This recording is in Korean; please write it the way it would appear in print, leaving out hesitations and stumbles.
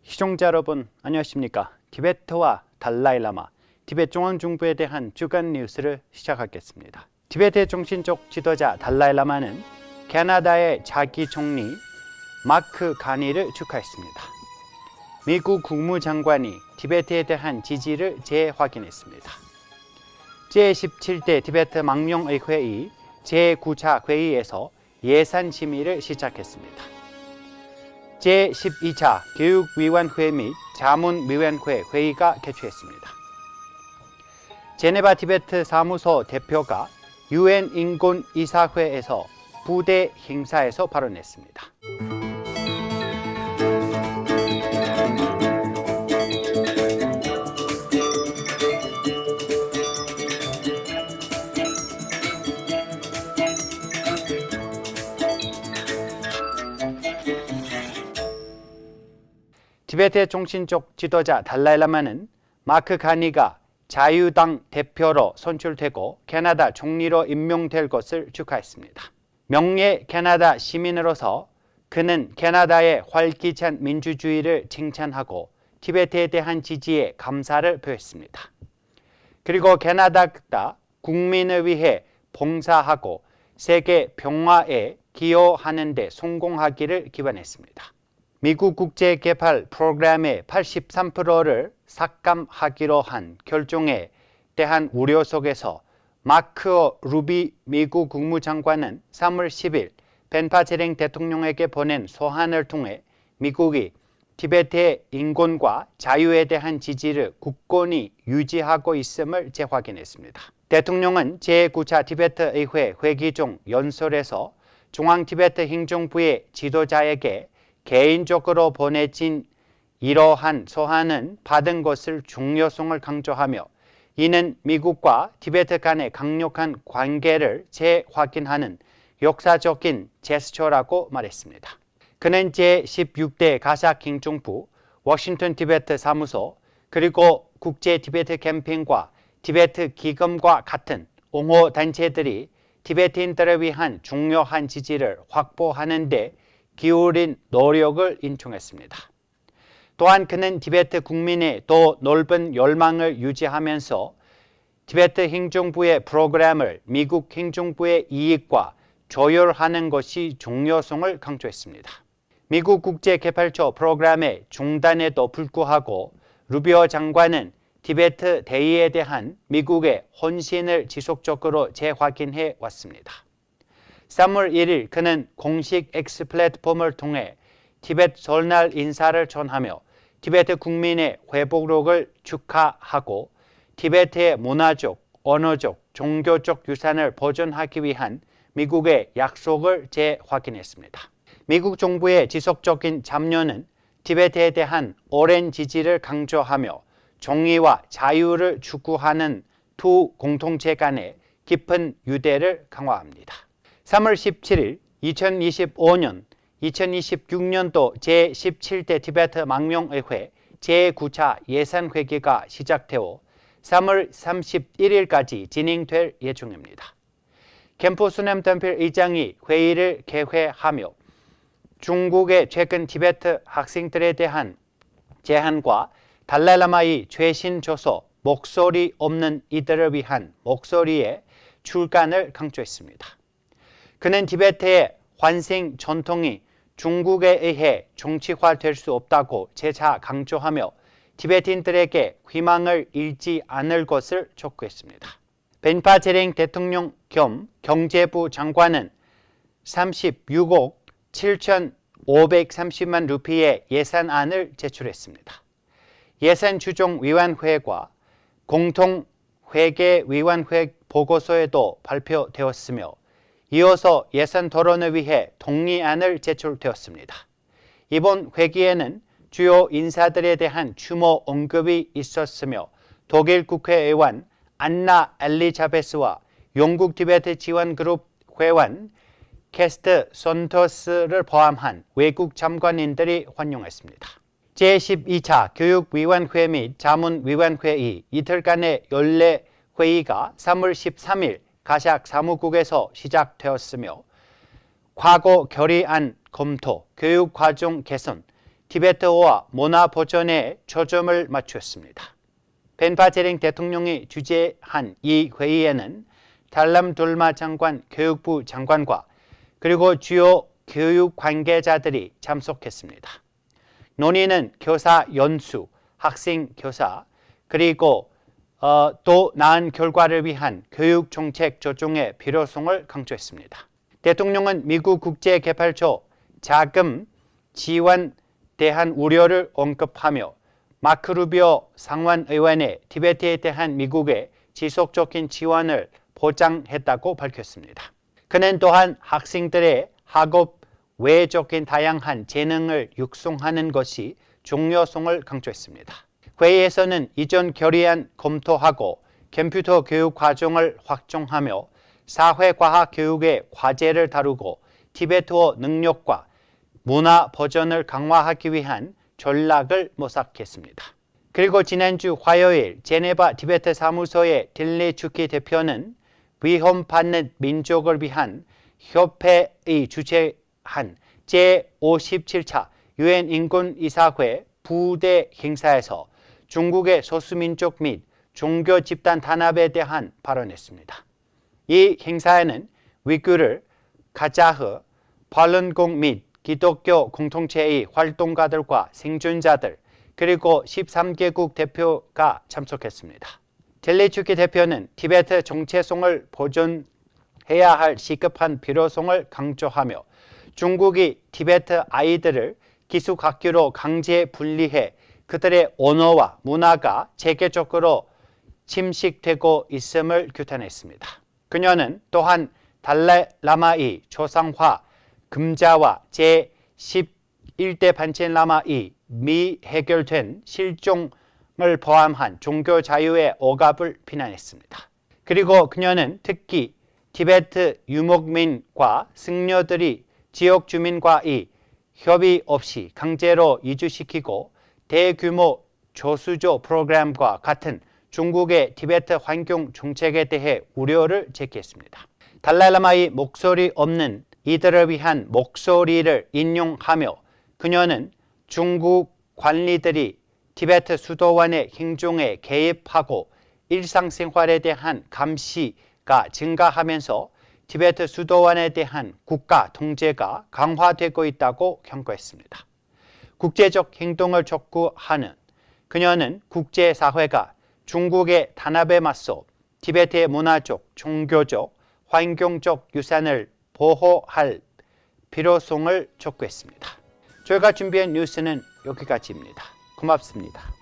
시청자 여러분 안녕하십니까? 티베트와 달라이라마, 티베트 중앙정부에 대한 주간 뉴스를 시작하겠습니다. 티베트의 정신적 지도자 달라이라마는 캐나다의 차기 총리 마크 가니를 축하했습니다. 미국 국무장관이 티베트에 대한 지지를 재확인했습니다. 제17대 티베트 망명의회의 제9차 회의에서 예산 심의를 시작했습니다. 제12차 교육위원회 및 자문위원회 회의가 개최했습니다. 제네바 티베트 사무소 대표가 UN 인권이사회에서 부대 행사에서 발언했습니다. 티베트의 정신적 지도자 달라이라마는 마크 가니가 자유당 대표로 선출되고 캐나다 총리로 임명될 것을 축하했습니다. 명예 캐나다 시민으로서 그는 캐나다의 활기찬 민주주의를 칭찬하고 티베트에 대한 지지에 감사를 표했습니다. 그리고 캐나다가 국민을 위해 봉사하고 세계 평화에 기여하는 데 성공하기를 기원했습니다. 미국 국제개발 프로그램의 83%를 삭감하기로 한 결정에 대한 우려 속에서 마크 루비 미국 국무장관은 3월 10일 벤파 제랭 대통령에게 보낸 소환을 통해 미국이 티베트의 인권과 자유에 대한 지지를 굳건히 유지하고 있음을 재확인했습니다. 대통령은 제9차 티베트 의회 회기 중 연설에서 중앙 티베트 행정부의 지도자에게 개인적으로 보내진 이러한 소환은 받은 것을 중요성을 강조하며 이는 미국과 티베트 간의 강력한 관계를 재확인하는 역사적인 제스처라고 말했습니다. 그는 제16대 가삭 행정부, 워싱턴 티베트 사무소, 그리고 국제 티베트 캠페인과 티베트 기금과 같은 옹호 단체들이 티베트인들을 위한 중요한 지지를 확보하는 데 기울인 노력을 인정했습니다. 또한 그는 티베트 국민의 더 넓은 열망을 유지하면서 티베트 행정부의 프로그램을 미국 행정부의 이익과 조율하는 것이 중요성을 강조했습니다. 미국 국제개발처 프로그램의 중단에도 불구하고 루비오 장관은 티베트 대의에 대한 미국의 헌신을 지속적으로 재확인해 왔습니다. 3월 1일 그는 공식 X 플랫폼을 통해 티베트 설날 인사를 전하며 티베트 국민의 회복력을 축하하고 티베트의 문화적, 언어적, 종교적 유산을 보존하기 위한 미국의 약속을 재확인했습니다. 미국 정부의 지속적인 참여는 티베트에 대한 오랜 지지를 강조하며 정의와 자유를 추구하는 두 공동체 간의 깊은 유대를 강화합니다. 3월 17일 2025년 2026년도 제17대 티베트 망명의회 제9차 예산회기가 시작되어 3월 31일까지 진행될 예정입니다. 캠프 수냄덤필 의장이 회의를 개회하며 중국의 최근 티베트 학생들에 대한 제한과 달라이라마의 최신 저서 목소리 없는 이들을 위한 목소리의 출간을 강조했습니다. 그는 티베트의 환생 전통이 중국에 의해 정치화될 수 없다고 재차 강조하며 티베트인들에게 희망을 잃지 않을 것을 촉구했습니다. 벤파 제랭 대통령 겸 경제부 장관은 36억 7,530만 루피의 예산안을 제출했습니다. 예산추종위원회과 공통회계위원회 보고서에도 발표되었으며 이어서 예산 토론을 위해 동의안을 제출되었습니다. 이번 회기에는 주요 인사들에 대한 추모 언급이 있었으며 독일 국회의원 안나 엘리자베스와 영국 티베트 지원그룹 회원 캐스트 선터스를 포함한 외국 참관인들이 환영했습니다. 제12차 교육위원회 및 자문위원회의 이틀간의 연례 회의가 3월 13일 가샥 사무국에서 시작되었으며 과거 결의안 검토, 교육과정 개선, 티베트어와 문화 보존에 초점을 맞추었습니다. 펜파체링 대통령이 주재한 이 회의에는 달람둘마 장관 교육부 장관과 그리고 주요 교육 관계자들이 참석했습니다. 논의는 교사 연수, 학생 교사, 그리고 또 나은 결과를 위한 교육 정책 조정의 필요성을 강조했습니다. 대통령은 미국 국제개발처 자금 지원 대한 우려를 언급하며 마크 루비오 상원의원의 티베트에 대한 미국의 지속적인 지원을 보장했다고 밝혔습니다. 그는 또한 학생들의 학업 외적인 다양한 재능을 육성하는 것이 중요성을 강조했습니다. 회의에서는 이전 결의안 검토하고 컴퓨터 교육 과정을 확충하며 사회과학 교육의 과제를 다루고 티베트어 능력과 문화 보존을 강화하기 위한 전략을 모색했습니다. 그리고 지난주 화요일 제네바 티베트 사무소의 딜리 추키 대표는 위험받는 민족을 위한 협회의 주최한 제57차 유엔 인권이사회 부대 행사에서 중국의 소수민족 및 종교 집단 단합에 대한 발언했습니다. 이 행사에는 위구르, 카자흐, 팔룬공 및 기독교 공동체의 활동가들과 생존자들 그리고 13개국 대표가 참석했습니다. 텔리추키 대표는 티베트 정체성을 보존해야 할 시급한 필요성을 강조하며 중국이 티베트 아이들을 기숙학교로 강제 분리해 그들의 언어와 문화가 체계적으로 침식되고 있음을 규탄했습니다. 그녀는 또한 달라이라마의 조상화 금자와 제11대 반체라마의 미해결된 실종을 포함한 종교 자유의 억압을 비난했습니다. 그리고 그녀는 특히 티베트 유목민과 승려들이 지역 주민과의 협의 없이 강제로 이주시키고 대규모 저수조 프로그램과 같은 중국의 티베트 환경 정책에 대해 우려를 제기했습니다. 달라이라마의 목소리 없는 이들을 위한 목소리를 인용하며 그녀는 중국 관리들이 티베트 수도원의 행정에 개입하고 일상생활에 대한 감시가 증가하면서 티베트 수도원에 대한 국가 통제가 강화되고 있다고 경고했습니다. 국제적 행동을 촉구하는 그녀는 국제사회가 중국의 단합에 맞서 티베트의 문화적, 종교적, 환경적 유산을 보호할 필요성을 촉구했습니다. 저희가 준비한 뉴스는 여기까지입니다. 고맙습니다.